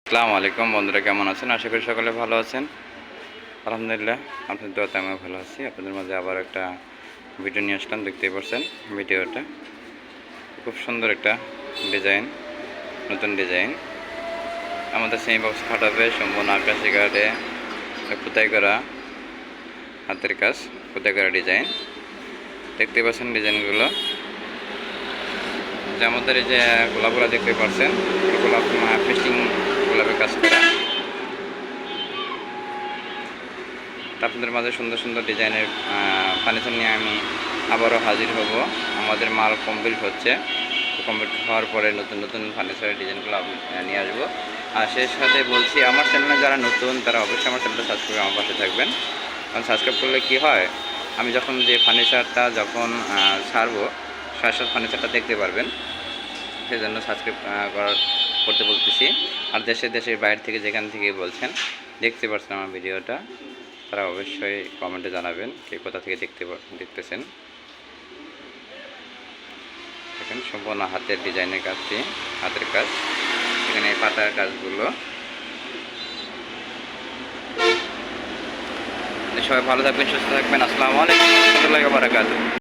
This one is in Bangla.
আসসালামু আলাইকুম বন্ধুরা, কেমন আছেন? আশা করি সকলে ভালো আছেন। আলহামদুলিল্লাহ, আপনাদের দোয়াতে আমিও ভালো আছি। আপনাদের মাঝে আবার একটা ভিডিও নিয়ে আসলাম। দেখতেই পাচ্ছেন ভিডিওটা খুব সুন্দর একটা ডিজাইন, নতুন ডিজাইন। আমাদের সেমি বক্স খাটাবে সম্পূর্ণ আকাশি কাঠে খোদাই করা হাতের কাজ, খোদাই করা ডিজাইন। দেখতে পাচ্ছেন ডিজাইনগুলো, যে আমাদের এই যে গোলাপগুলো দেখতে পাচ্ছেন, গোলাপ ফিশিং গোলাপের কাজ করা। আপনাদের মাঝে সুন্দর সুন্দর ডিজাইনের ফার্নিচার নিয়ে আমি আবারও হাজির হব। আমাদের মাল কমপ্লিট হচ্ছে, কমপ্লিট হওয়ার পরে নতুন নতুন ফার্নিচারের ডিজাইনগুলো আমি নিয়ে আসবো। আর সেই সাথে বলছি, আমার চ্যানেলে যারা নতুন তারা অবশ্যই আমার চ্যানেলটা সাবস্ক্রাইব করে আমার পাশে থাকবেন। কারণ সাবস্ক্রাইব করলে কী হয়, আমি যখন যে ফার্নিচারটা যখন ছাড়বো সাথে ফার্নিচারটা দেখতে পারবেন। সেই জন্য সাবস্ক্রাইব করতে বলতেছি। আর দেশের বাইরে থেকে যেখান থেকে বলছেন দেখতে পাচ্ছেন আমার ভিডিওটা, তারা অবশ্যই কমেন্টে জানাবেন কে কোথা থেকে দেখতেছেন। দেখেন সম্পূর্ণ হাতের ডিজাইনের কাজটি, হাতের কাজ। এখানে পাতার কাজগুলো। সবাই ভালো থাকবেন, সুস্থ থাকবেন। আসসালামু আলাইকুম ওয়া রাহমাতুল্লাহি ওয়া বারাকাতুহু।